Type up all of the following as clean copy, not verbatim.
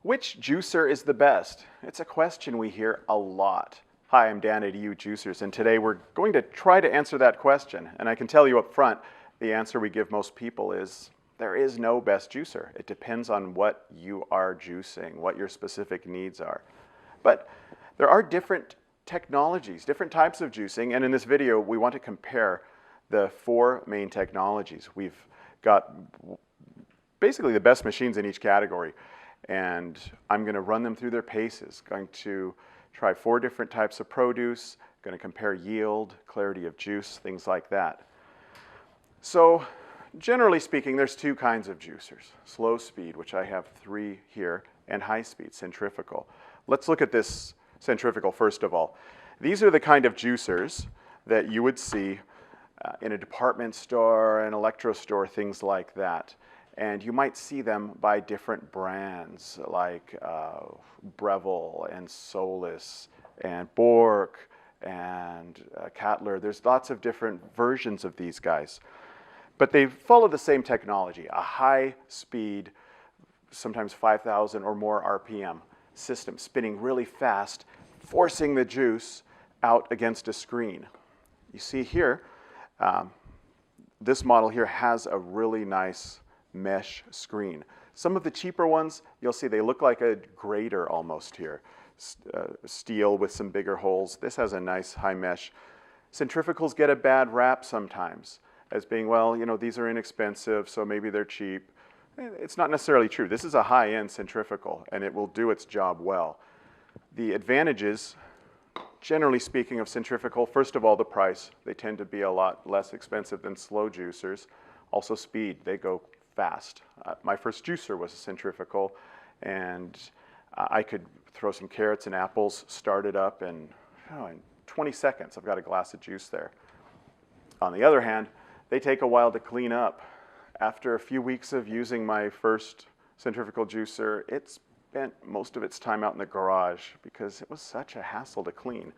Which juicer is the best? It's a question we hear a lot. Hi, I'm Dan at EUJUICERS, and today we're going to try to answer that question. And I can tell you up front, the answer we give most people is there is no best juicer. It depends on what you are juicing, what your specific needs are. But there are different technologies, different types of juicing, and in this video we want to compare the four main technologies. We've got basically the best machines in each category, and I'm going to run them through their paces. Going to try four different types of produce, going to compare yield, clarity of juice, things like that. So generally speaking, there's two kinds of juicers. Slow speed, which I have three here, and high speed, centrifugal. Let's look at this centrifugal first of all. These are the kind of juicers that you would see in a department store, an electro store, things like that. And you might see them by different brands like Breville and Solus and Bork and Cattler. There's lots of different versions of these guys. But they follow the same technology, a high speed, sometimes 5,000 or more RPM system, spinning really fast, forcing the juice out against a screen. You see here, this model here has a really nice mesh screen. Some of the cheaper ones, you'll see they look like a grater almost here. Steel with some bigger holes. This has a nice high mesh. Centrifugals get a bad rap sometimes as being, well, you know, these are inexpensive, so maybe they're cheap. It's not necessarily true. This is a high-end centrifugal, and it will do its job well. The advantages, generally speaking, of centrifugal, first of all, the price. They tend to be a lot less expensive than slow juicers. Also speed, they go fast. My first juicer was a centrifugal, and I could throw some carrots and apples, start it up, and in 20 seconds I've got a glass of juice there. On the other hand, they take a while to clean up. After a few weeks of using my first centrifugal juicer, it spent most of its time out in the garage because it was such a hassle to clean.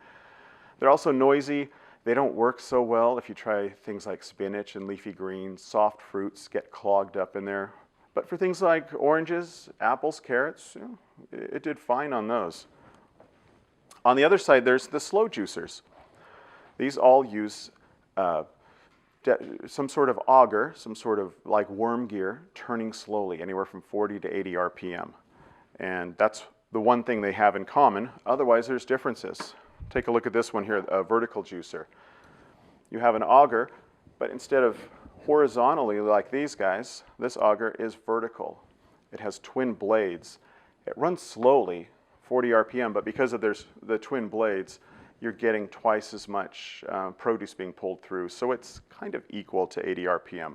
They're also noisy. They don't work so well if you try things like spinach and leafy greens. Soft fruits get clogged up in there. But for things like oranges, apples, carrots, you know, it did fine on those. On the other side, there's the slow juicers. These all use some sort of auger, some sort of like worm gear, turning slowly, anywhere from 40 to 80 RPM. And that's the one thing they have in common. Otherwise, there's differences. Take a look at this one here, a vertical juicer. You have an auger, but instead of horizontally like these guys, this auger is vertical. It has twin blades. It runs slowly, 40 RPM, but because of the twin blades, you're getting twice as much produce being pulled through, so it's kind of equal to 80 RPM.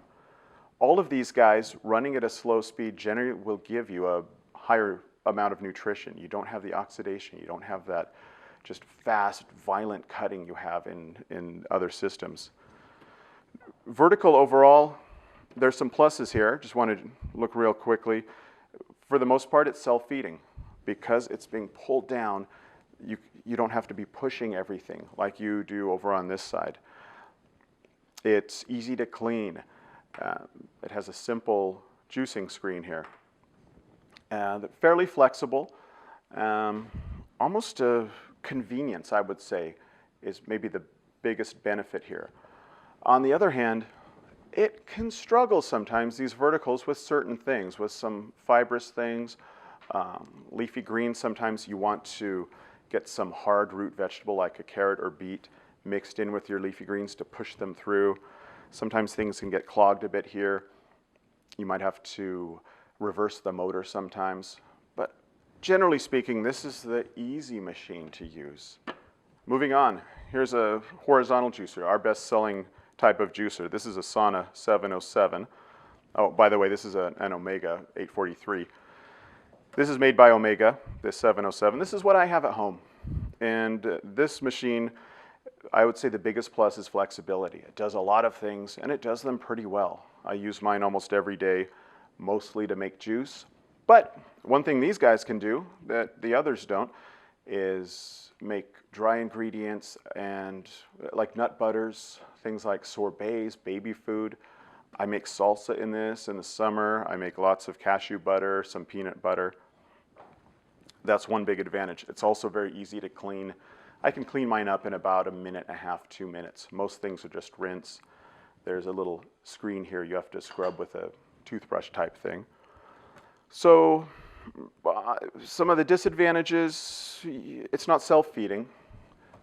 All of these guys running at a slow speed generally will give you a higher amount of nutrition. You don't have the oxidation, you don't have that just fast, violent cutting you have in other systems. Vertical overall, there's some pluses here. Just want to look real quickly. For the most part, it's self-feeding. Because it's being pulled down, you don't have to be pushing everything like you do over on this side. It's easy to clean. It has a simple juicing screen here. Fairly flexible. Almost a convenience, I would say, is maybe the biggest benefit here. On the other hand, it can struggle sometimes, these verticals, with certain things, with some fibrous things. Leafy greens, sometimes you want to get some hard root vegetable like a carrot or beet mixed in with your leafy greens to push them through. Sometimes things can get clogged a bit here. You might have to reverse the motor sometimes. But generally speaking, this is the easy machine to use. Moving on, here's a horizontal juicer, our best-selling type of juicer. This is a Sana 707. Oh, by the way, this is an Omega 843. This is made by Omega, this 707. This is what I have at home. And this machine, I would say the biggest plus is flexibility. It does a lot of things, and it does them pretty well. I use mine almost every day, mostly to make juice. But one thing these guys can do that the others don't is make dry ingredients and like nut butters, things like sorbets, baby food. I make salsa in this in the summer. I make lots of cashew butter, some peanut butter. That's one big advantage. It's also very easy to clean. I can clean mine up in about 1.5 to 2 minutes. Most things are just rinse. There's a little screen here you have to scrub with a toothbrush type thing. So some of the disadvantages, it's not self-feeding.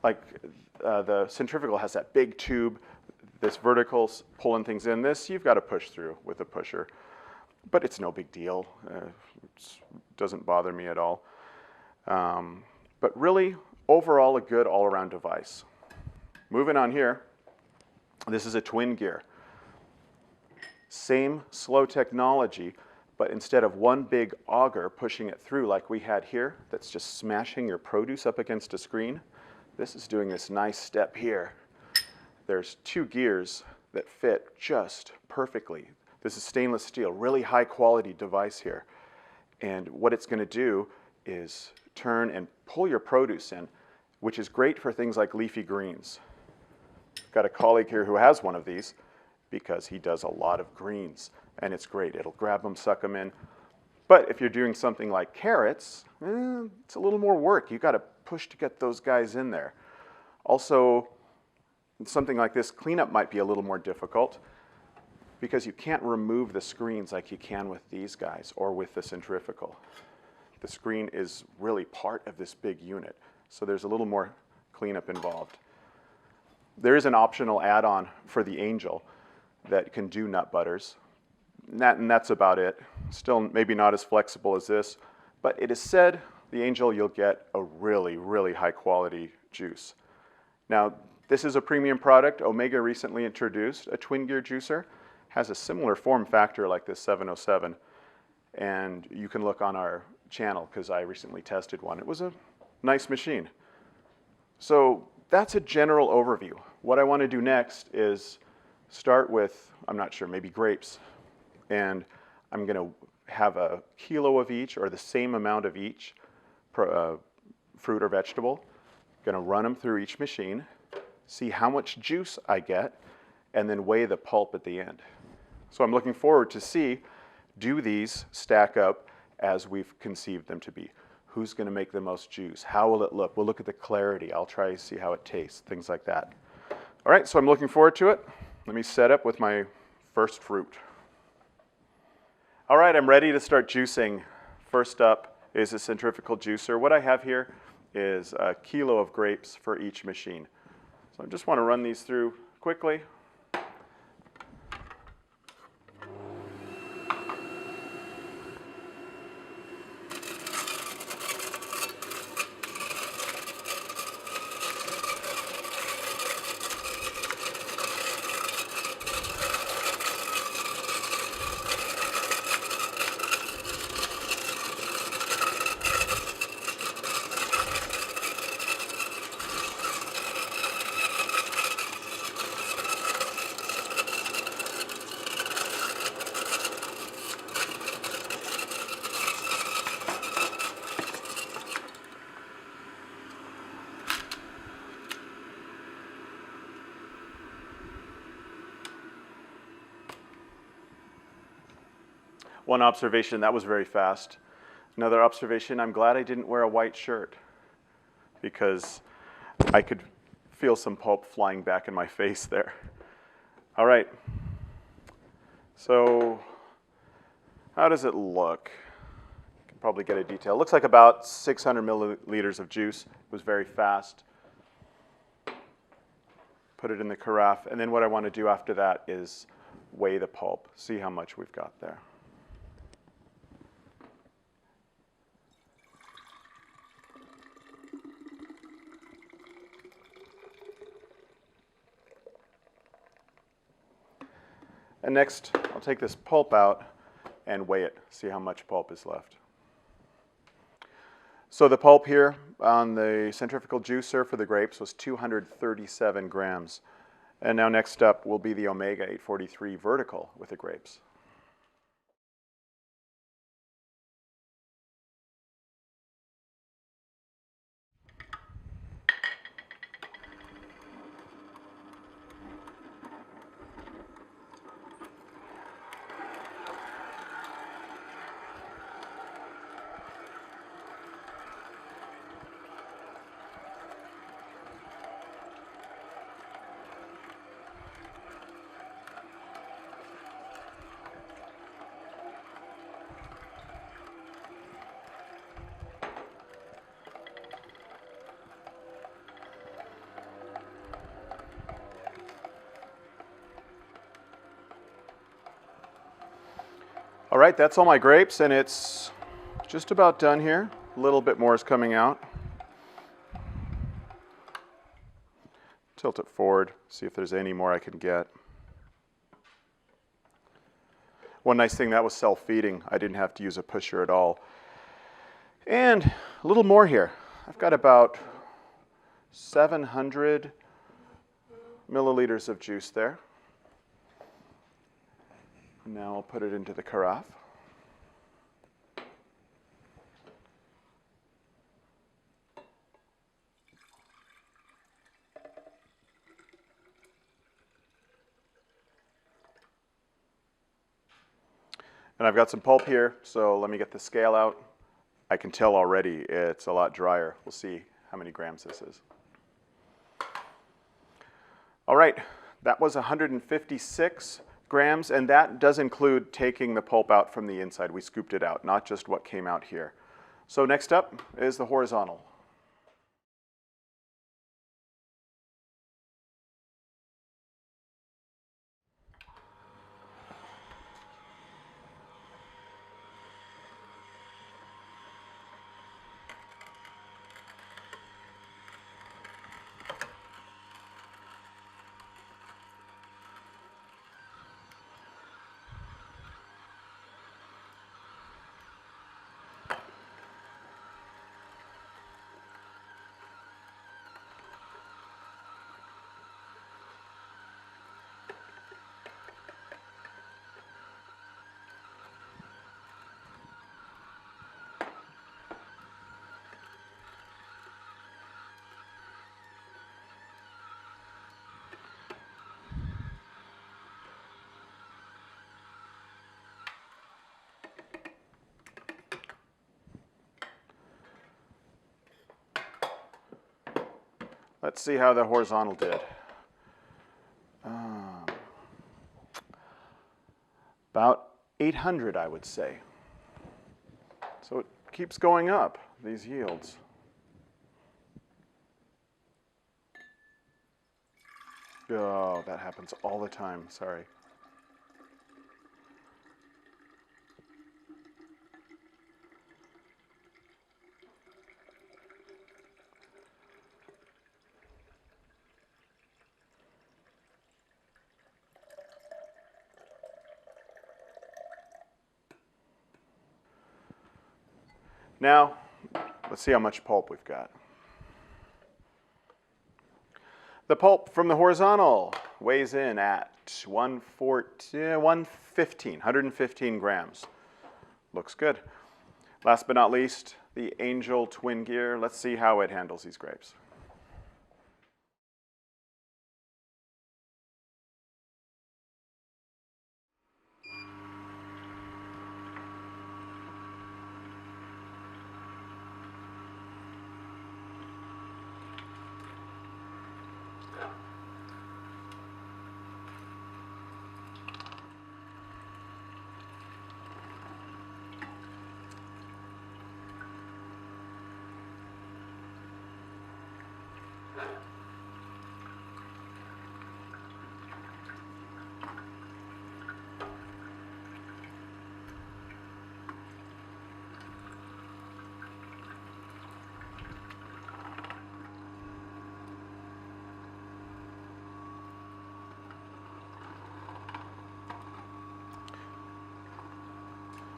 Like the centrifugal has that big tube, this vertical's pulling things in. This you've got to push through with a pusher. But it's no big deal. It doesn't bother me at all. But really, overall, a good all-around device. Moving on here, this is a twin gear. Same slow technology, but instead of one big auger pushing it through like we had here, that's just smashing your produce up against a screen, this is doing this nice step here. There's 2 gears that fit just perfectly. This is stainless steel, really high quality device here. And what it's going to do is turn and pull your produce in, which is great for things like leafy greens. I've got a colleague here who has one of these because he does a lot of greens, and it's great. It'll grab them, suck them in. But if you're doing something like carrots, it's a little more work. You've got to push to get those guys in there. Also, something like this, cleanup might be a little more difficult because you can't remove the screens like you can with these guys or with the centrifugal. The screen is really part of this big unit, so there's a little more cleanup involved. There is an optional add-on for the Angel that can do nut butters, and that's about it. Still maybe not as flexible as this, but it is said the Angel you'll get a really, really high quality juice. Now, this is a premium product. Omega recently introduced a twin gear juicer. Has a similar form factor like this 707, and you can look on our channel because I recently tested one. It was a nice machine. So that's a general overview. What I want to do next is start with, I'm not sure, maybe grapes. And I'm going to have a kilo of each or the same amount of each fruit or vegetable. Going to run them through each machine, see how much juice I get, and then weigh the pulp at the end. So I'm looking forward to see, do these stack up as we've conceived them to be? Who's going to make the most juice? How will it look? We'll look at the clarity. I'll try to see how it tastes, things like that. All right, so I'm looking forward to it. Let me set up with my first fruit. All right, I'm ready to start juicing. First up is a centrifugal juicer. What I have here is a kilo of grapes for each machine. So I just want to run these through quickly. One observation, that was very fast. Another observation, I'm glad I didn't wear a white shirt because I could feel some pulp flying back in my face there. All right, so how does it look? You can probably get a detail. It looks like about 600 milliliters of juice. It was very fast. Put it in the carafe, and then what I want to do after that is weigh the pulp, see how much we've got there. And next, I'll take this pulp out and weigh it, see how much pulp is left. So the pulp here on the centrifugal juicer for the grapes was 237 grams. And now next up will be the Omega 843 vertical with the grapes. All right, that's all my grapes, and it's just about done here. A little bit more is coming out. Tilt it forward, see if there's any more I can get. One nice thing, that was self-feeding. I didn't have to use a pusher at all. And a little more here. I've got about 700 milliliters of juice there. Now I'll put it into the carafe. And I've got some pulp here, so let me get the scale out. I can tell already it's a lot drier. We'll see how many grams this is. All right, that was 156 grams, and that does include taking the pulp out from the inside. We scooped it out, not just what came out here. So next up is the horizontal. Let's see how the horizontal did. About 800, I would say. So it keeps going up, these yields. Oh, that happens all the time, sorry. Now, let's see how much pulp we've got. The pulp from the horizontal weighs in at 115 grams. Looks good. Last but not least, the Angel Twin Gear. Let's see how it handles these grapes.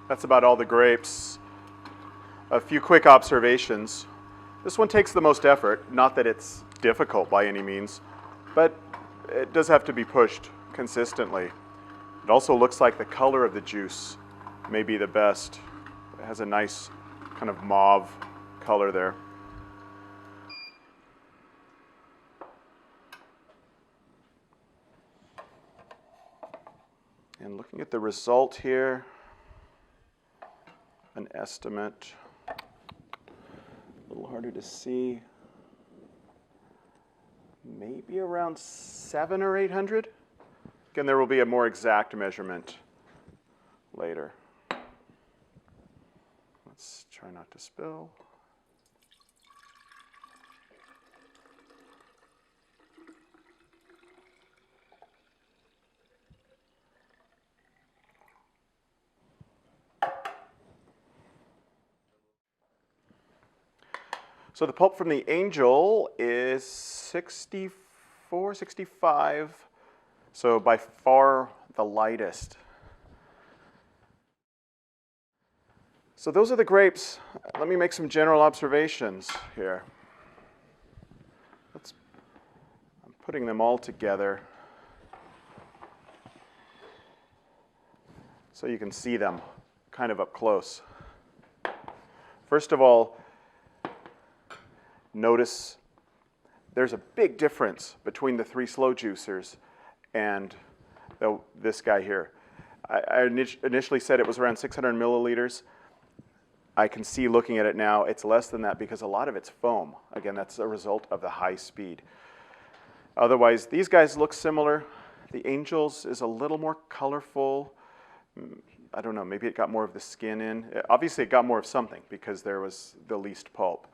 That's about all the grapes. A few quick observations. This one takes the most effort. Not that it's difficult by any means, but it does have to be pushed consistently. It also looks like the color of the juice may be the best. It has a nice kind of mauve color there. And looking at the result here, an estimate, a little harder to see, maybe around 700 or 800. Again, there will be a more exact measurement later. Let's try not to spill. So the pulp from the Angel is 64, 65, so by far the lightest. So those are the grapes. Let me make some general observations here. I'm putting them all together so you can see them kind of up close. First of all, notice there's a big difference between the 3 slow juicers and this guy here. I initially said it was around 600 milliliters. I can see looking at it now, it's less than that because a lot of it's foam. Again, that's a result of the high speed. Otherwise, these guys look similar. The Angel's is a little more colorful. I don't know, maybe it got more of the skin in. Obviously, it got more of something because there was the least pulp.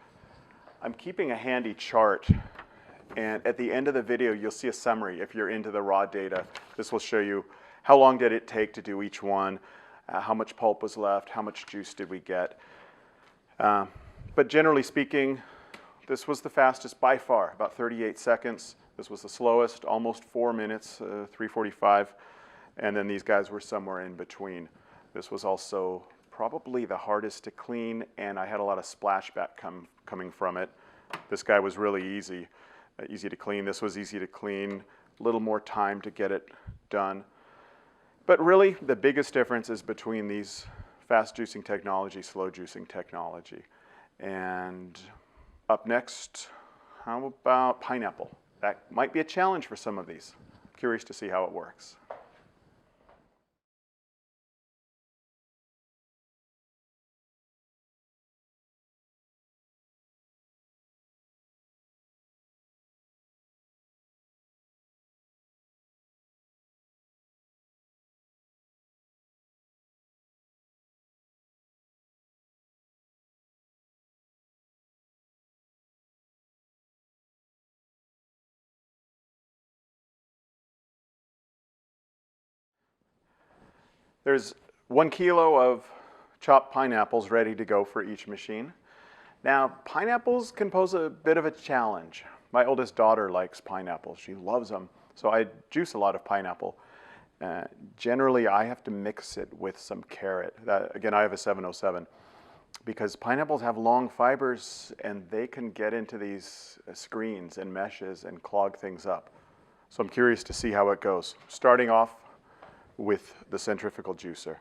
I'm keeping a handy chart, and at the end of the video, you'll see a summary if you're into the raw data. This will show you how long did it take to do each one, how much pulp was left, how much juice did we get. But generally speaking, this was the fastest by far, about 38 seconds. This was the slowest, almost 4 minutes, 3:45. And then these guys were somewhere in between. This was also probably the hardest to clean, and I had a lot of splashback coming from it. This guy was really easy to clean. This was easy to clean, a little more time to get it done. But really, the biggest difference is between these fast juicing technology, slow juicing technology. And up next, how about pineapple? That might be a challenge for some of these. Curious to see how it works. There's 1 kilo of chopped pineapples ready to go for each machine. Now, pineapples can pose a bit of a challenge. My oldest daughter likes pineapples. She loves them. So I juice a lot of pineapple. Generally, I have to mix it with some carrot. Again, I have a 707 because pineapples have long fibers and they can get into these screens and meshes and clog things up. So I'm curious to see how it goes. Starting off with the centrifugal juicer.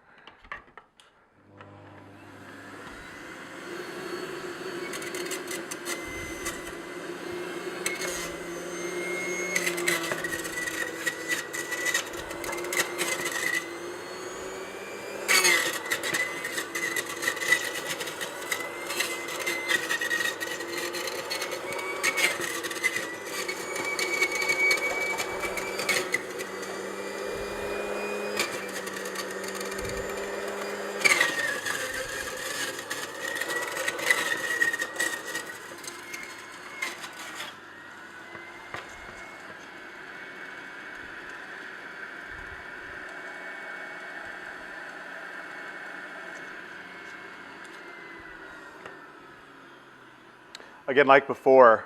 Again, like before,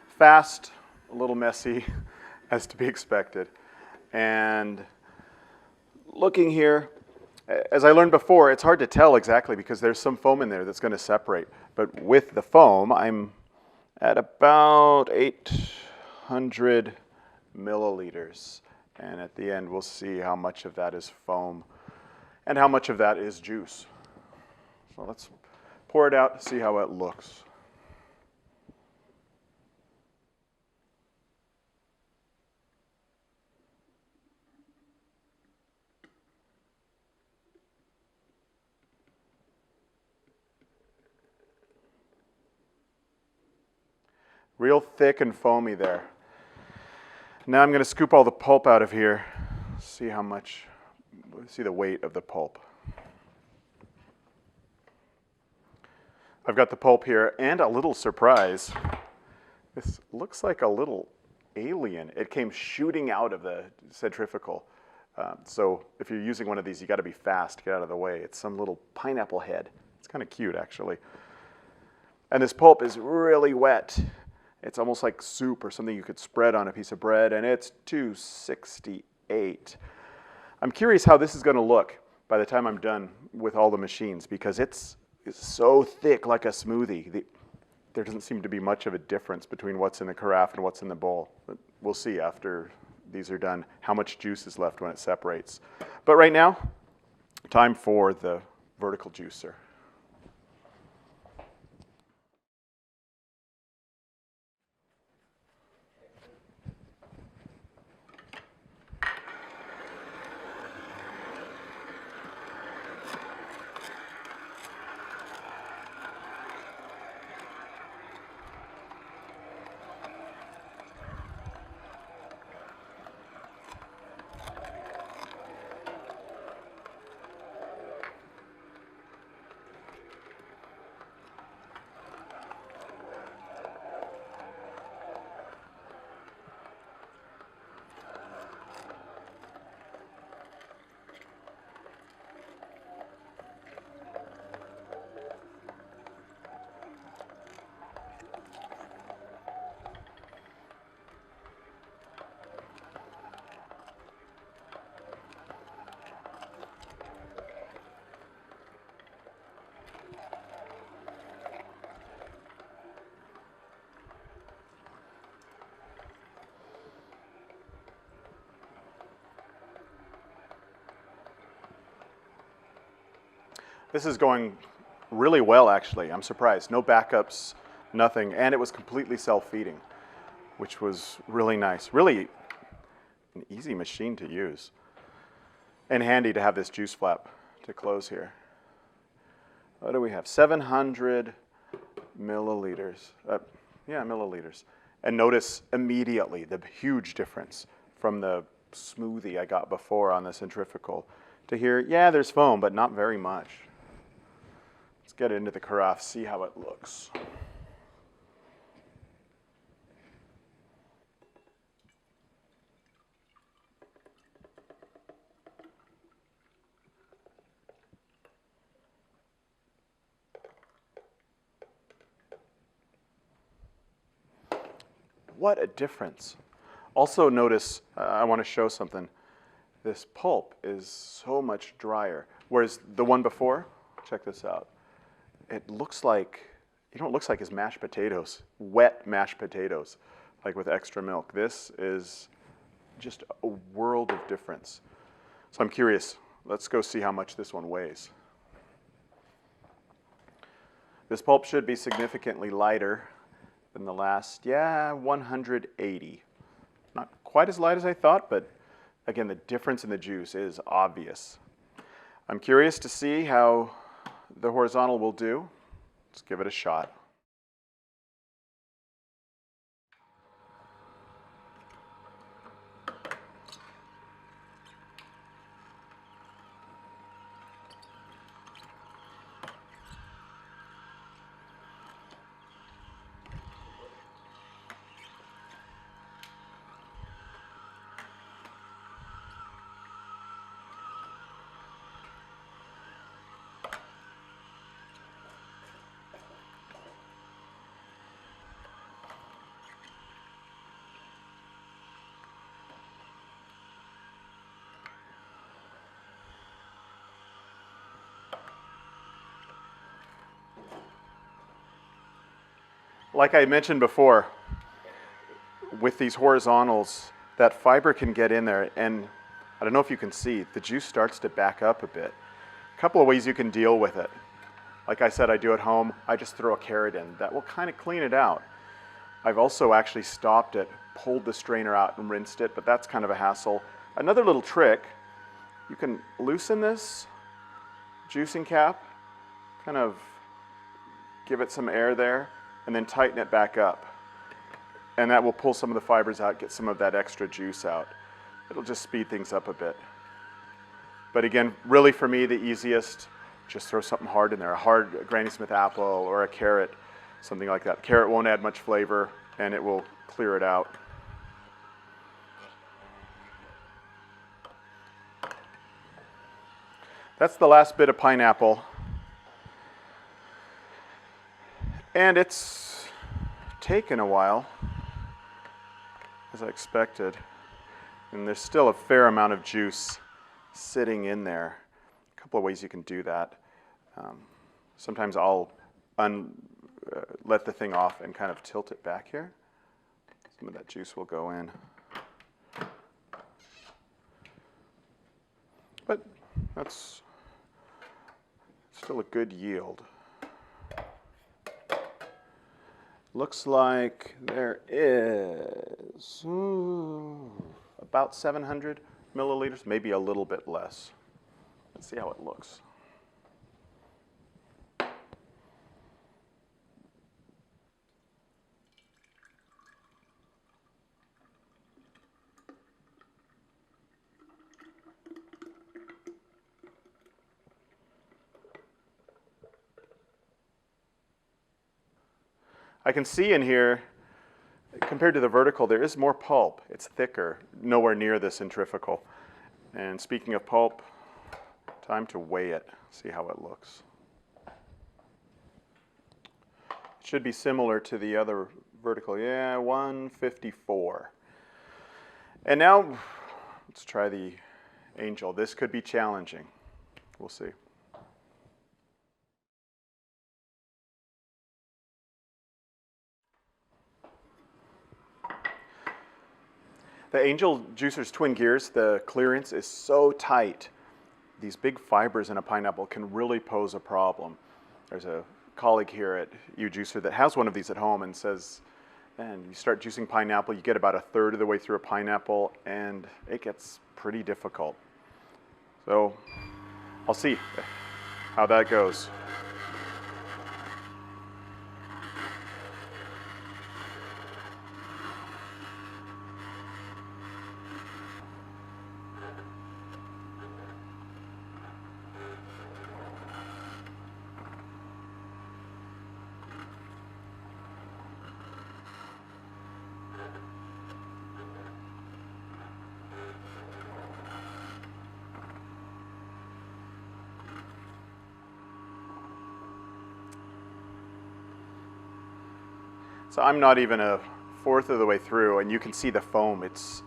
fast, a little messy, as to be expected. And looking here, as I learned before, it's hard to tell exactly because there's some foam in there that's going to separate. But with the foam, I'm at about 800 milliliters. And at the end, we'll see how much of that is foam and how much of that is juice. So let's pour it out, see how it looks. Real thick and foamy there. Now I'm going to scoop all the pulp out of here, see how much, see the weight of the pulp. I've got the pulp here, and a little surprise. This looks like a little alien. It came shooting out of the centrifugal. So if you're using one of these, you got to be fast, get out of the way. It's some little pineapple head. It's kind of cute, actually. And this pulp is really wet. It's almost like soup or something you could spread on a piece of bread, and it's 268. I'm curious how this is going to look by the time I'm done with all the machines, because it's so thick like a smoothie. There doesn't seem to be much of a difference between what's in the carafe and what's in the bowl. But we'll see after these are done how much juice is left when it separates. But right now, time for the vertical juicer. This is going really well, actually. I'm surprised. No backups, nothing. And it was completely self-feeding, which was really nice. Really an easy machine to use. And handy to have this juice flap to close here. What do we have? 700 milliliters. Milliliters. And notice immediately the huge difference from the smoothie I got before on the centrifugal to here. Yeah, there's foam, but not very much. Let's get into the carafe, see how it looks. What a difference. Also notice, I want to show something. This pulp is so much drier, whereas the one before, check this out. It looks like, it looks like it's mashed potatoes, wet mashed potatoes, like with extra milk. This is just a world of difference. So I'm curious, let's go see how much this one weighs. This pulp should be significantly lighter than the last, 180. Not quite as light as I thought, but again, the difference in the juice is obvious. I'm curious to see how the horizontal will do. Let's give it a shot. Like I mentioned before, with these horizontals, that fiber can get in there, and I don't know if you can see, the juice starts to back up a bit. A couple of ways you can deal with it. Like I said, I do at home, I just throw a carrot in. That will kind of clean it out. I've also actually stopped it, pulled the strainer out and rinsed it, but that's kind of a hassle. Another little trick, you can loosen this juicing cap, kind of give it some air there, and then tighten it back up. And that will pull some of the fibers out, get some of that extra juice out. It'll just speed things up a bit. But again, really for me, the easiest, just throw something hard in there, a hard Granny Smith apple or a carrot, something like that. Carrot won't add much flavor, and it will clear it out. That's the last bit of pineapple. And it's taken a while, as I expected. And there's still a fair amount of juice sitting in there. A couple of ways you can do that. Sometimes I'll let the thing off and kind of tilt it back here. Some of that juice will go in. But that's still a good yield. Looks like there is about 700 milliliters, maybe a little bit less. Let's see how it looks. I can see in here, compared to the vertical, there is more pulp. It's thicker, nowhere near the centrifugal. And speaking of pulp, time to weigh it, see how it looks. It should be similar to the other vertical. Yeah, 154. And now, let's try the Angel. This could be challenging. We'll see. The Angel Juicer's twin gears, the clearance is so tight, these big fibers in a pineapple can really pose a problem. There's a colleague here at EUJUICER that has one of these at home and says, and you start juicing pineapple, you get about a third of the way through a pineapple, and it gets pretty difficult. So I'll see how that goes. So I'm not even a fourth of the way through, and you can see the foam. It's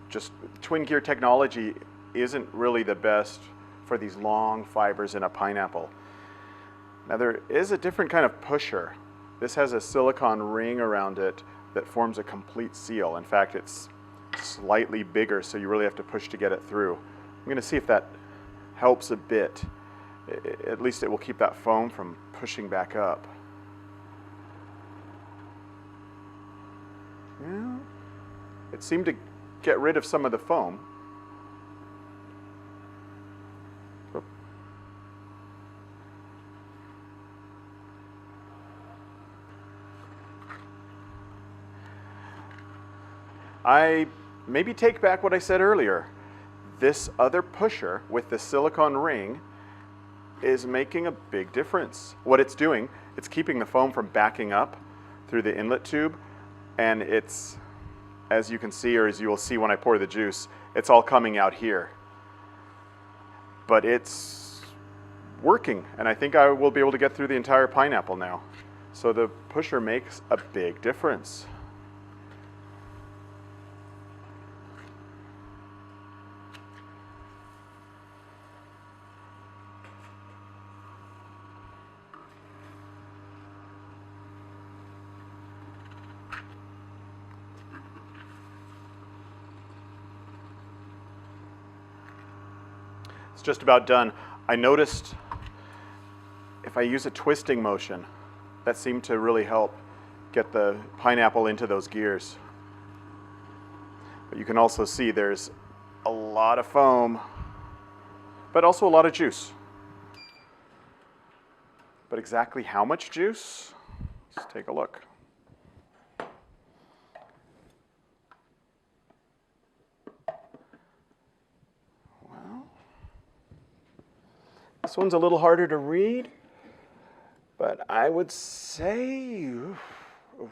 just, twin gear technology isn't really the best for these long fibers in a pineapple. Now there is a different kind of pusher. This has a silicone ring around it that forms a complete seal. In fact, it's slightly bigger, so you really have to push to get it through. I'm going to see if that helps a bit. At least it will keep that foam from pushing back up. Yeah, it seemed to get rid of some of the foam. Oop. I maybe take back what I said earlier. This other pusher with the silicone ring is making a big difference. What it's doing, it's keeping the foam from backing up through the inlet tube. And it's, as you can see, or as you will see when I pour the juice, it's all coming out here. But it's working, and I think I will be able to get through the entire pineapple now. So the pusher makes a big difference. It's just about done. I noticed if I use a twisting motion, that seemed to really help get the pineapple into those gears. But you can also see there's a lot of foam, but also a lot of juice. But exactly how much juice? Let's take a look. This one's a little harder to read, but I would say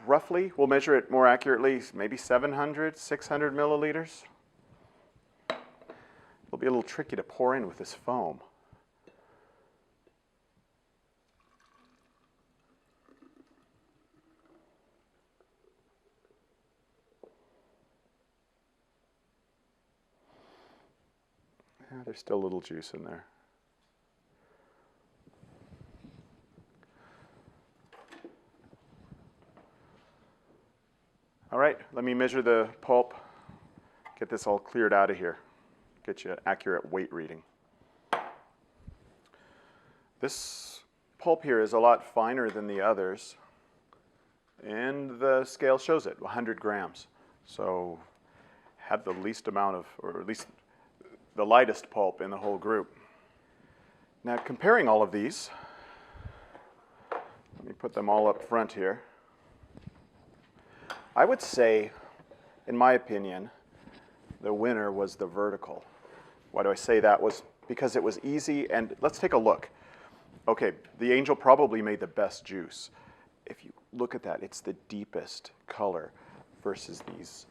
roughly, we'll measure it more accurately, maybe 700, 600 milliliters. It'll be a little tricky to pour in with this foam. Yeah, there's still a little juice in there. All right, let me measure the pulp, get this all cleared out of here, get you an accurate weight reading. This pulp here is a lot finer than the others, and the scale shows it, 100 grams. So had the least amount of, or at least the lightest pulp in the whole group. Now comparing all of these, let me put them all up front here. I would say, in my opinion, the winner was the vertical. Why do I say that? Was because it was easy, and let's take a look. Okay, the Angel probably made the best juice. If you look at that, it's the deepest color versus these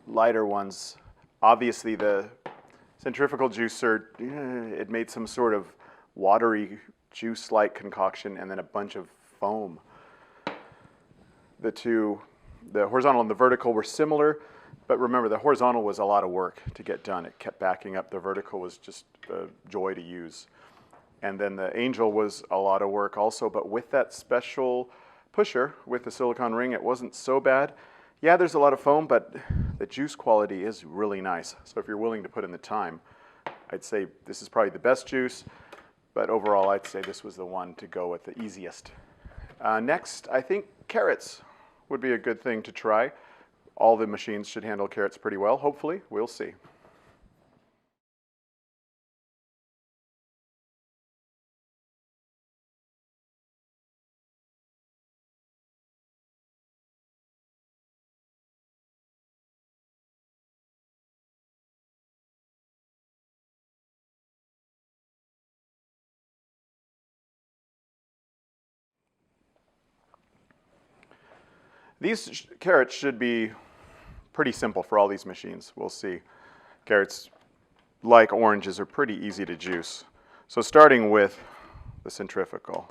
lighter ones. Obviously, the centrifugal juicer, it made some sort of watery juice-like concoction and then a bunch of foam. The horizontal and the vertical were similar, but remember, the horizontal was a lot of work to get done. It kept backing up. The vertical was just a joy to use. And then the Angel was a lot of work also, but with that special pusher with the silicone ring, it wasn't so bad. Yeah, there's a lot of foam, but the juice quality is really nice. So if you're willing to put in the time, I'd say this is probably the best juice, but overall I'd say this was the one to go with, the easiest. Next, I think carrots would be a good thing to try. All the machines should handle carrots pretty well, hopefully. We'll see. These carrots should be pretty simple for all these machines. We'll see. Carrots, like oranges, are pretty easy to juice. So starting with the centrifugal.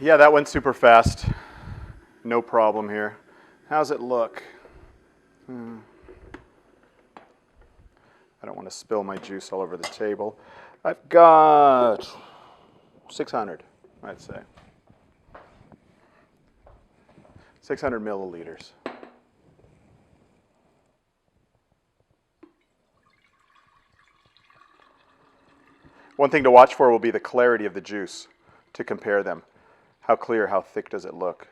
Yeah, that went super fast. No problem here. How's it look? I don't want to spill my juice all over the table. I've got 600, I'd say. 600 milliliters. One thing to watch for will be the clarity of the juice to compare them. How clear, how thick does it look?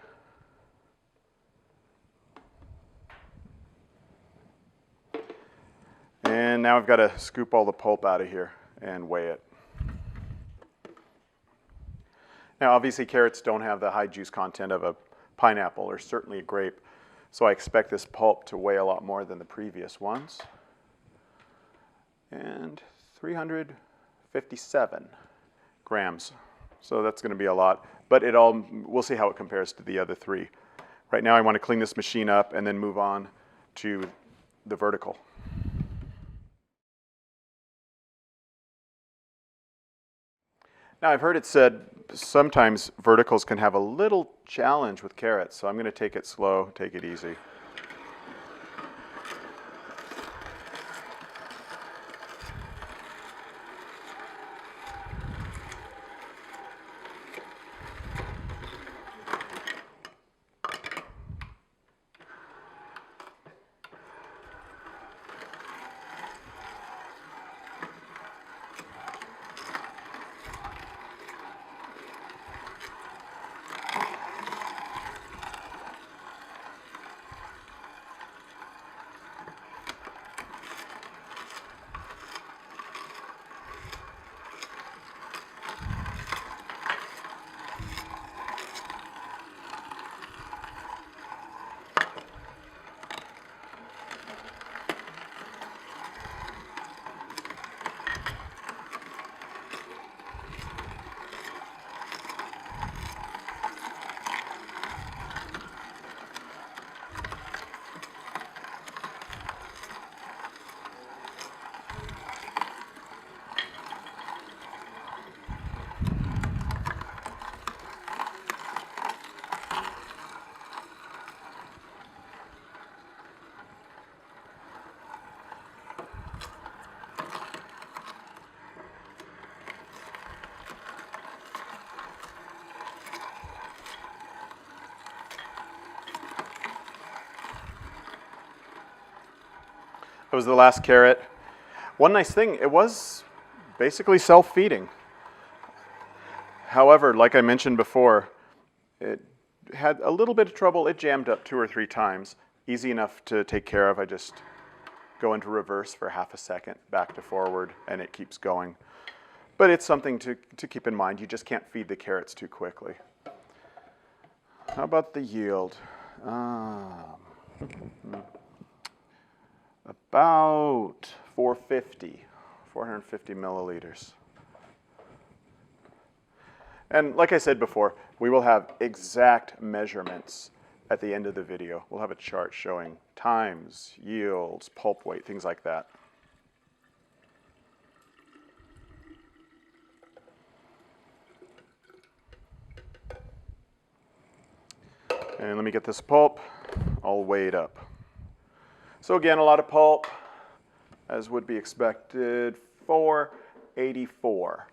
And now I've got to scoop all the pulp out of here and weigh it. Now obviously carrots don't have the high juice content of a pineapple or certainly a grape, so I expect this pulp to weigh a lot more than the previous ones. And 357 grams. So that's going to be a lot, but we'll see how it compares to the other three. Right now I want to clean this machine up and then move on to the vertical. Now I've heard it said sometimes verticals can have a little challenge with carrots, so I'm going to take it slow, take it easy. That was the last carrot. One nice thing, it was basically self-feeding. However, like I mentioned before, it had a little bit of trouble. It jammed up 2 or 3 times. Easy enough to take care of. I just go into reverse for half a second, back to forward, and it keeps going. But it's something to keep in mind. You just can't feed the carrots too quickly. How about the yield? About 450 milliliters. And like I said before, we will have exact measurements at the end of the video. We'll have a chart showing times, yields, pulp weight, things like that. And let me get this pulp all weighed up. So again, a lot of pulp, as would be expected, 484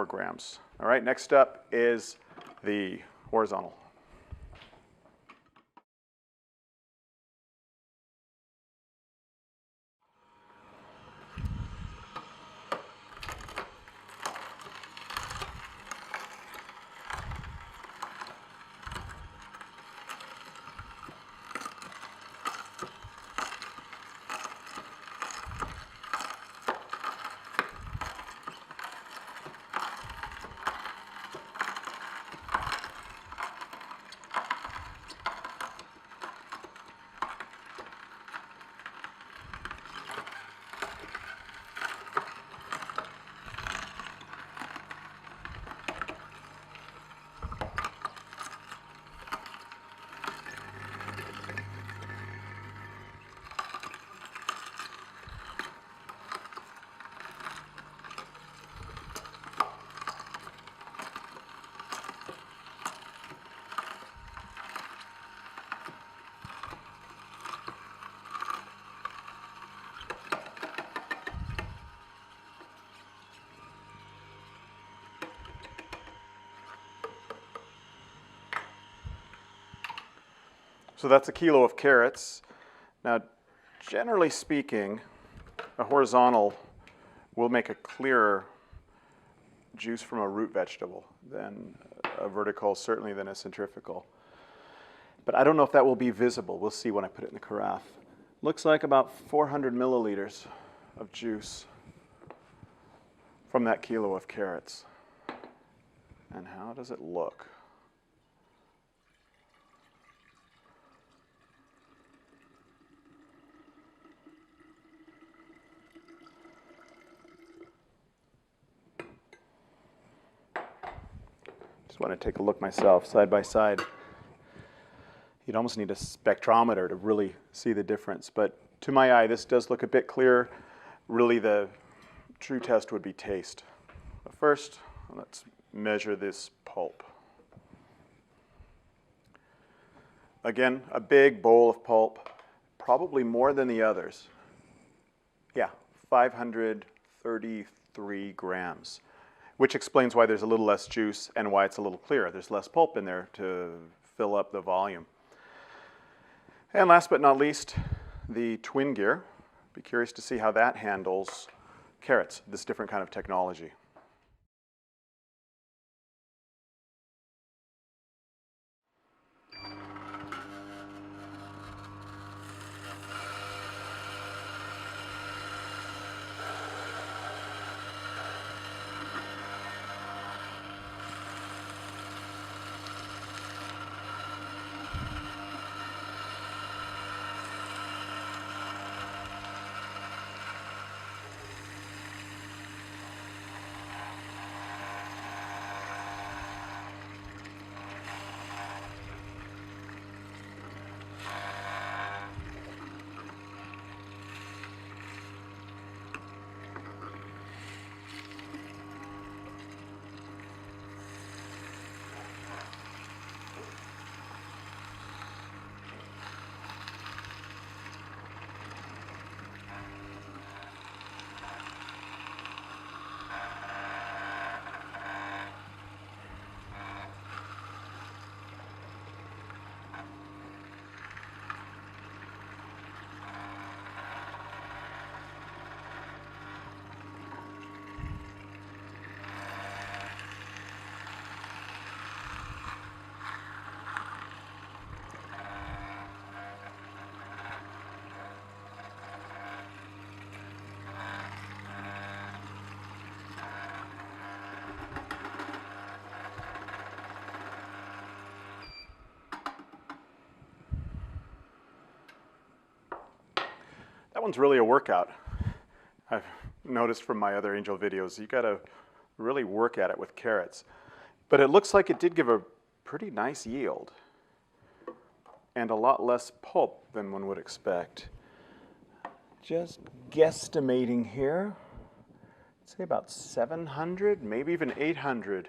grams. All right, next up is the horizontal. So that's a kilo of carrots. Now, generally speaking, a horizontal will make a clearer juice from a root vegetable than a vertical, certainly than a centrifugal. But I don't know if that will be visible. We'll see when I put it in the carafe. Looks like about 400 milliliters of juice from that kilo of carrots. And how does it look? Want to take a look myself, side by side. You'd almost need a spectrometer to really see the difference, but to my eye, this does look a bit clearer. Really, the true test would be taste. But first, let's measure this pulp. Again, a big bowl of pulp, probably more than the others. Yeah, 533 grams. Which explains why there's a little less juice and why it's a little clearer. There's less pulp in there to fill up the volume. And last but not least, the twin gear. Be curious to see how that handles carrots, this different kind of technology. That one's really a workout. I've noticed from my other angel videos, you got to really work at it with carrots. But it looks like it did give a pretty nice yield and a lot less pulp than one would expect. Just guesstimating here, I'd say about 700, maybe even 800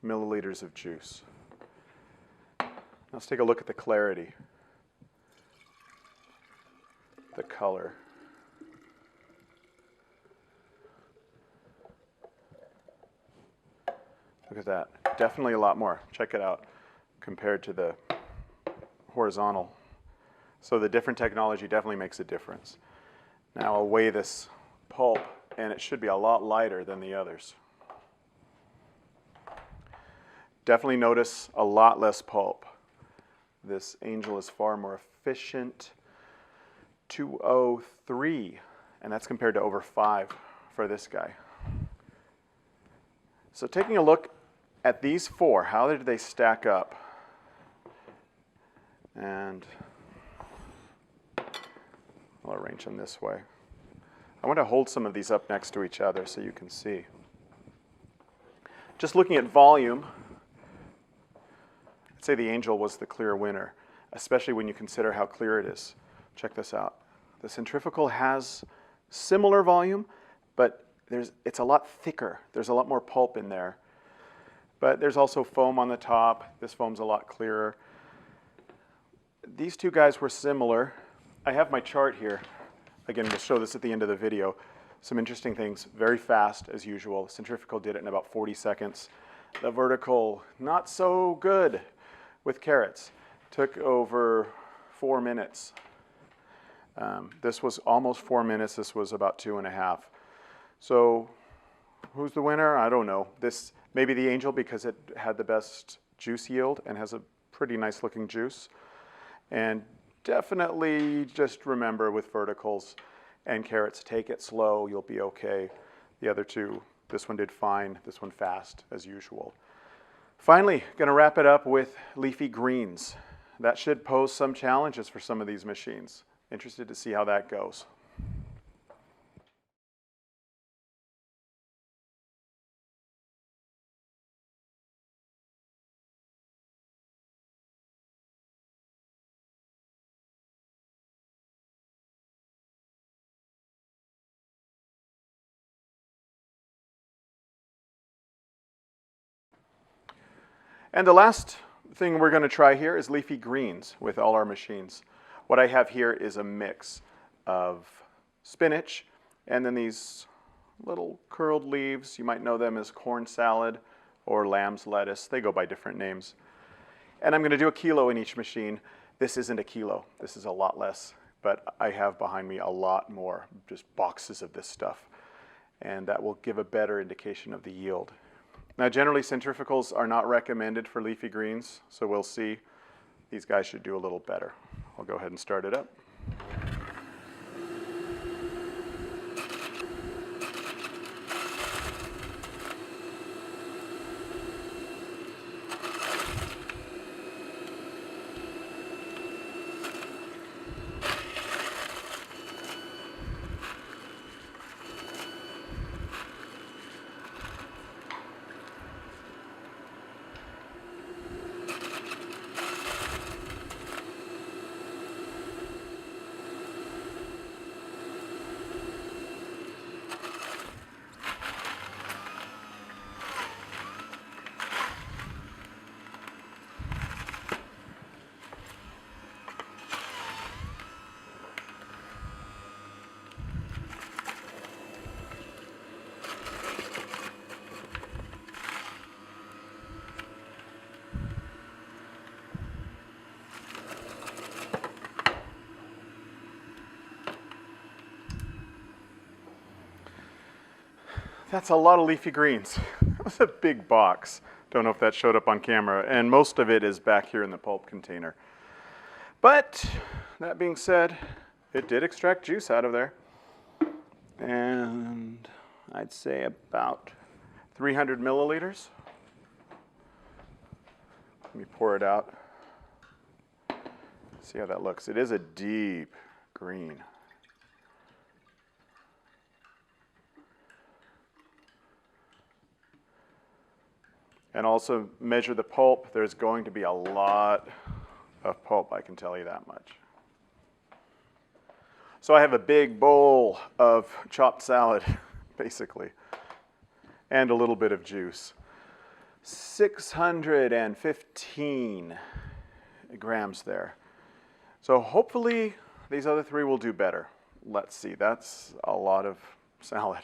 milliliters of juice. Let's take a look at the clarity, the color. Look at that. Definitely a lot more. Check it out compared to the horizontal. So the different technology definitely makes a difference. Now I'll weigh this pulp, and it should be a lot lighter than the others. Definitely notice a lot less pulp. This angel is far more efficient. 203, and that's compared to over 5 for this guy. So taking a look at these 4, how did they stack up? And I'll arrange them this way. I want to hold some of these up next to each other so you can see. Just looking at volume, I'd say the angel was the clear winner, especially when you consider how clear it is. Check this out. The centrifugal has similar volume, but it's a lot thicker. There's a lot more pulp in there. But there's also foam on the top. This foam's a lot clearer. These two guys were similar. I have my chart here. Again, we'll show this at the end of the video. Some interesting things. Very fast, as usual. Centrifugal did it in about 40 seconds. The vertical, not so good with carrots. Took over 4 minutes. This was almost 4 minutes. This was about 2.5. So who's the winner? I don't know. This maybe the angel because it had the best juice yield and has a pretty nice looking juice. And definitely just remember with verticals and carrots, take it slow, you'll be okay. The other two, this one did fine, this one fast as usual. Finally, going to wrap it up with leafy greens. That should pose some challenges for some of these machines. Interested to see how that goes. And the last thing we're going to try here is leafy greens with all our machines. What I have here is a mix of spinach and then these little curled leaves. You might know them as corn salad or lamb's lettuce. They go by different names. And I'm going to do 1 kilo in each machine. This isn't 1 kilo. This is a lot less. But I have behind me a lot more, just boxes of this stuff. And that will give a better indication of the yield. Now, generally, centrifugals are not recommended for leafy greens, so we'll see. These guys should do a little better. I'll go ahead and start it up. That's a lot of leafy greens. That was a big box. Don't know if that showed up on camera, and most of it is back here in the pulp container. But that being said, it did extract juice out of there. And I'd say about 300 milliliters. Let me pour it out. See how that looks. It is a deep green. And also measure the pulp. There's going to be a lot of pulp, I can tell you that much. So I have a big bowl of chopped salad, basically, and a little bit of juice. 615 grams there. So hopefully these other three will do better. Let's see, that's a lot of salad.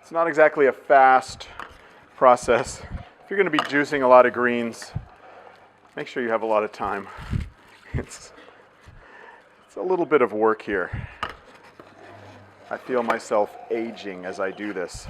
It's not exactly a fast process. If you're going to be juicing a lot of greens, make sure you have a lot of time. It's a little bit of work here. I feel myself aging as I do this.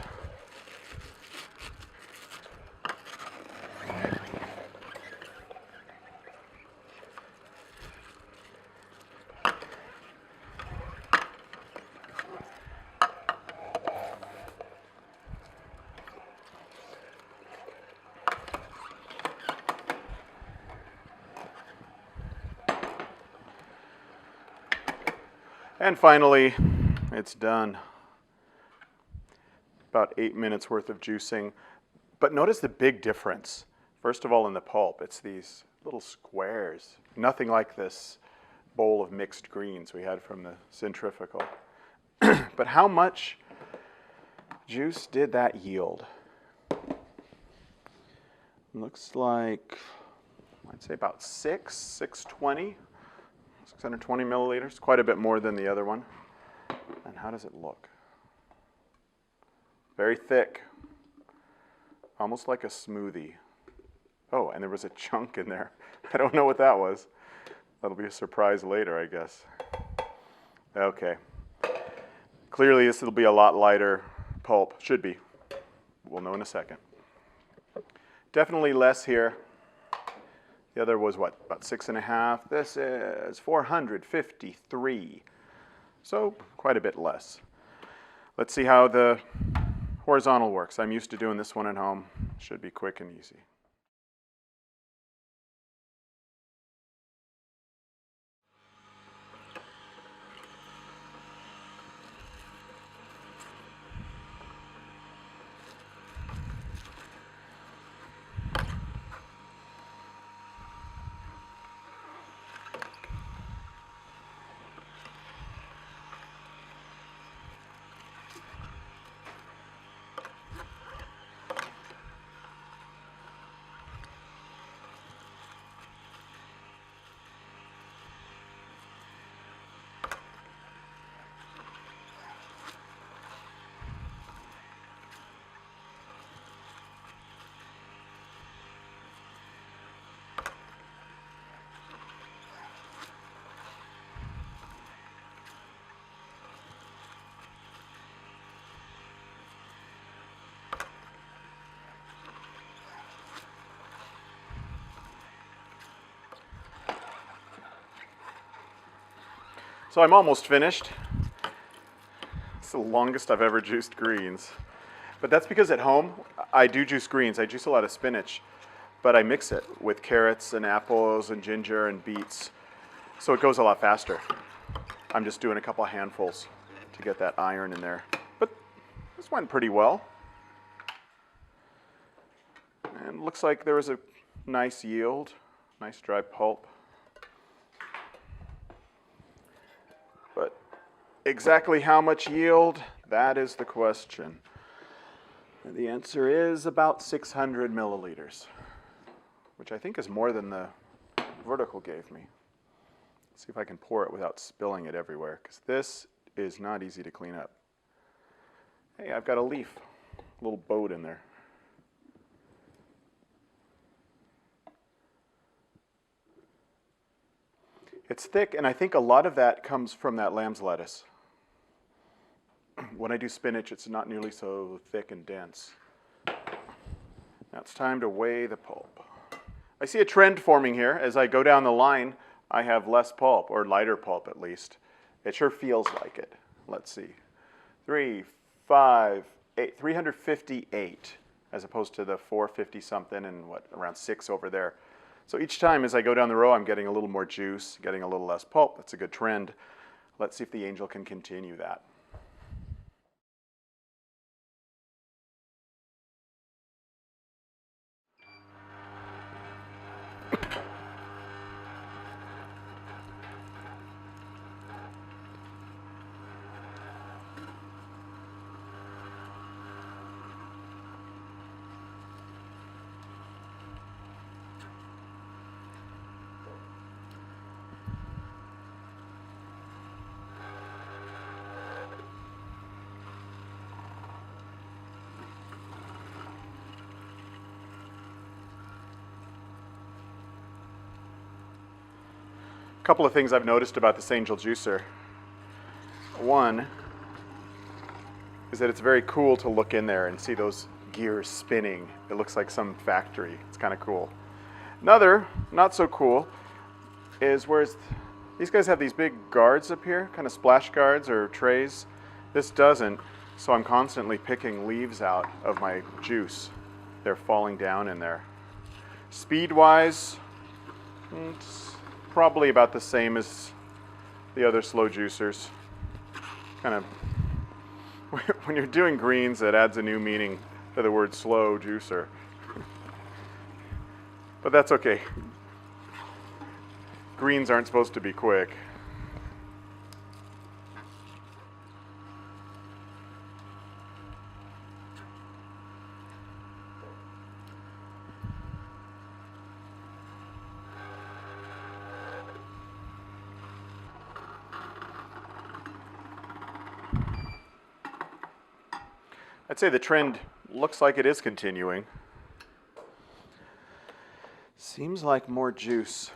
And finally, it's done. About 8 minutes worth of juicing. But notice the big difference. First of all, in the pulp, it's these little squares. Nothing like this bowl of mixed greens we had from the centrifugal. But how much juice did that yield? Looks like, I'd say about 620. 620 milliliters, quite a bit more than the other one. And how does it look? Very thick, almost like a smoothie. Oh, and there was a chunk in there. I don't know what that was. That'll be a surprise later, I guess. Okay. Clearly this will be a lot lighter pulp. Should be. We'll know in a second. Definitely less here. The other was what, about 6.5? This is 453. So quite a bit less. Let's see how the horizontal works. I'm used to doing this one at home. Should be quick and easy. So I'm almost finished. It's the longest I've ever juiced greens. But that's because at home, I do juice greens. I juice a lot of spinach, but I mix it with carrots and apples and ginger and beets, so it goes a lot faster. I'm just doing a couple of handfuls to get that iron in there. But this went pretty well. And it looks like there was a nice yield, nice dry pulp. But exactly how much yield, that is the question. And the answer is about 600 milliliters, which I think is more than the vertical gave me. Let's see if I can pour it without spilling it everywhere, because this is not easy to clean up. Hey, I've got a leaf, a little boat in there. It's thick, and I think a lot of that comes from that lamb's lettuce. When I do spinach, it's not nearly so thick and dense. Now it's time to weigh the pulp. I see a trend forming here. As I go down the line, I have less pulp, or lighter pulp at least. It sure feels like it. Let's see. 3, 5, 8, 358, as opposed to the 450 something and what, around 6 over there. So each time as I go down the row, I'm getting a little more juice, getting a little less pulp. That's a good trend. Let's see if the angel can continue that. A couple of things I've noticed about this angel juicer. One is that it's very cool to look in there and see those gears spinning. It looks like some factory. It's kind of cool. Another, not so cool, is whereas these guys have these big guards up here, kind of splash guards or trays. This doesn't, so I'm constantly picking leaves out of my juice. They're falling down in there. Speed-wise, it's probably about the same as the other slow juicers. Kind of, when you're doing greens, it adds a new meaning to the word slow juicer. But that's okay. Greens aren't supposed to be quick. I'd say the trend looks like it is continuing. Seems like more juice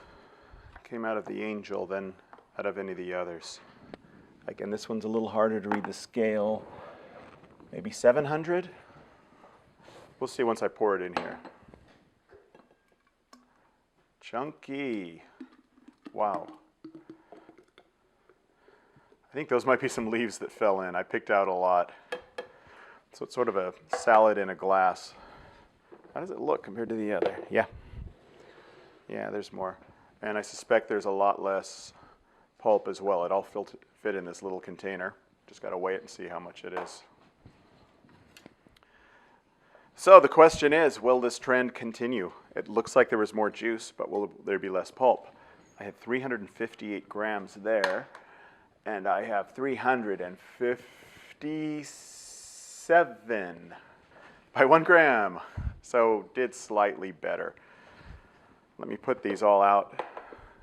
came out of the angel than out of any of the others. Again, this one's a little harder to read the scale. Maybe 700? We'll see once I pour it in here. Chunky. Wow. I think those might be some leaves that fell in. I picked out a lot. So it's sort of a salad in a glass. How does it look compared to the other? Yeah, there's more. And I suspect there's a lot less pulp as well. It all fit in this little container. Just got to weigh it and see how much it is. So the question is, will this trend continue? It looks like there was more juice, but will there be less pulp? I had 358 grams there, and I have 357 by 1 gram. So did slightly better. Let me put these all out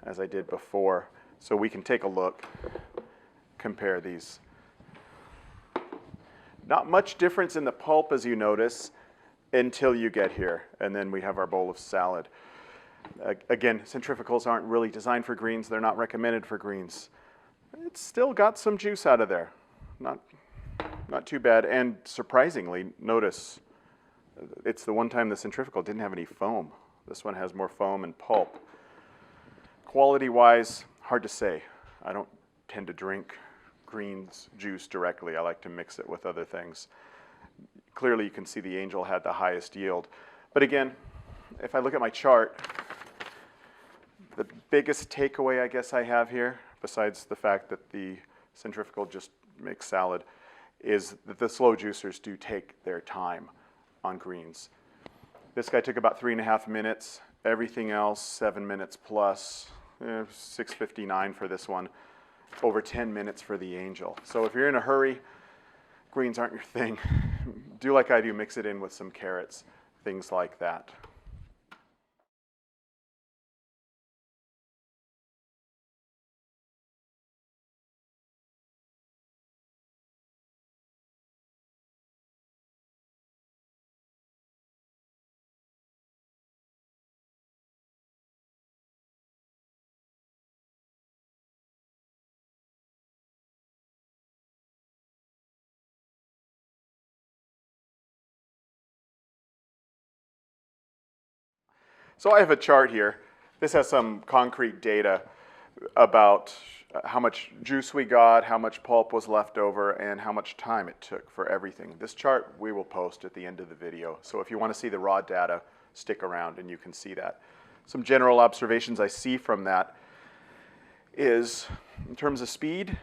as I did before so we can take a look, compare these. Not much difference in the pulp, as you notice, until you get here, and then we have our bowl of salad. Again, centrifugals aren't really designed for greens. They're not recommended for greens. It's still got some juice out of there. Not too bad, and surprisingly, notice it's the one time the centrifugal didn't have any foam. This one has more foam and pulp. Quality-wise, hard to say. I don't tend to drink greens juice directly. I like to mix it with other things. Clearly, you can see the angel had the highest yield. But again, if I look at my chart, the biggest takeaway I guess I have here, besides the fact that the centrifugal just makes salad, is that the slow juicers do take their time on greens. This guy took about 3.5 minutes. Everything else, 7 minutes plus, 6:59 for this one. Over 10 minutes for the angel. So if you're in a hurry, greens aren't your thing. Do like I do, mix it in with some carrots, things like that. So I have a chart here. This has some concrete data about how much juice we got, how much pulp was left over, and how much time it took for everything. This chart we will post at the end of the video. So if you want to see the raw data, stick around and you can see that. Some general observations I see from that is, in terms of speed,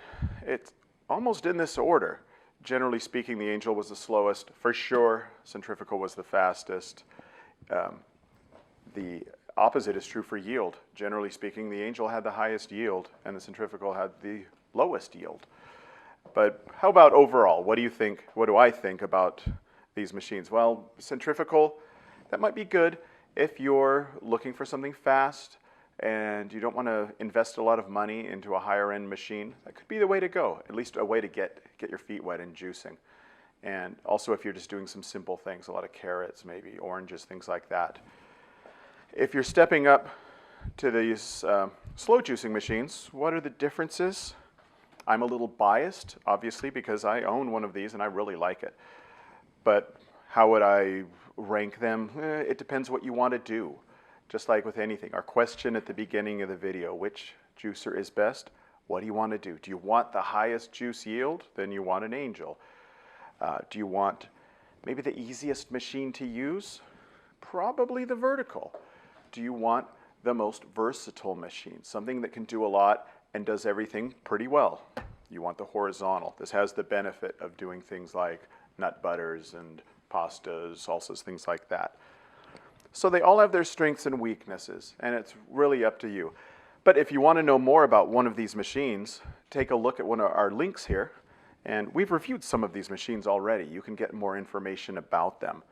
it's almost in this order. Generally speaking, the Angel was the slowest. For sure, Centrifugal was the fastest. The opposite is true for yield. Generally speaking, the Angel had the highest yield and the Centrifugal had the lowest yield. But how about overall? What do you think? What do I think about these machines? Well, Centrifugal, that might be good if you're looking for something fast and you don't want to invest a lot of money into a higher end machine. That could be the way to go, at least a way to get your feet wet in juicing. And also if you're just doing some simple things, a lot of carrots, maybe oranges, things like that. If you're stepping up to these slow juicing machines, what are the differences? I'm a little biased, obviously, because I own one of these and I really like it. But how would I rank them? It depends what you want to do. Just like with anything, our question at the beginning of the video, which juicer is best? What do you want to do? Do you want the highest juice yield? Then you want an Angel. Do you want maybe the easiest machine to use? Probably the vertical. Do you want the most versatile machine, something that can do a lot and does everything pretty well? You want the horizontal. This has the benefit of doing things like nut butters and pastas, salsas, things like that. So they all have their strengths and weaknesses, and it's really up to you. But if you want to know more about one of these machines, take a look at one of our links here, and we've reviewed some of these machines already. You can get more information about them.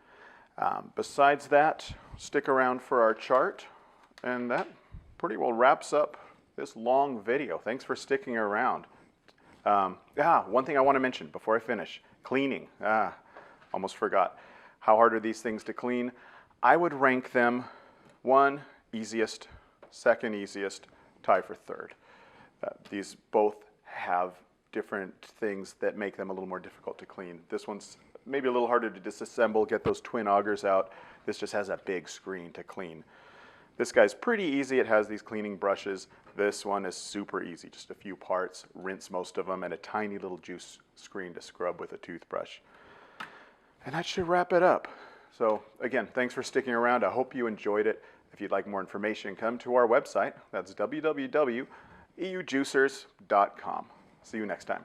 Besides that, stick around for our chart, and that pretty well wraps up this long video. Thanks for sticking around. One thing I want to mention before I finish, cleaning. Almost forgot. How hard are these things to clean? I would rank them 1, easiest, 2nd easiest, tie for 3rd. These both have different things that make them a little more difficult to clean. This one's maybe a little harder to disassemble, get those twin augers out. This just has a big screen to clean. This guy's pretty easy. It has these cleaning brushes. This one is super easy, just a few parts, rinse most of them, and a tiny little juice screen to scrub with a toothbrush. And that should wrap it up. So again, thanks for sticking around. I hope you enjoyed it. If you'd like more information, come to our website. That's www.EUJUICERS.DE. See you next time.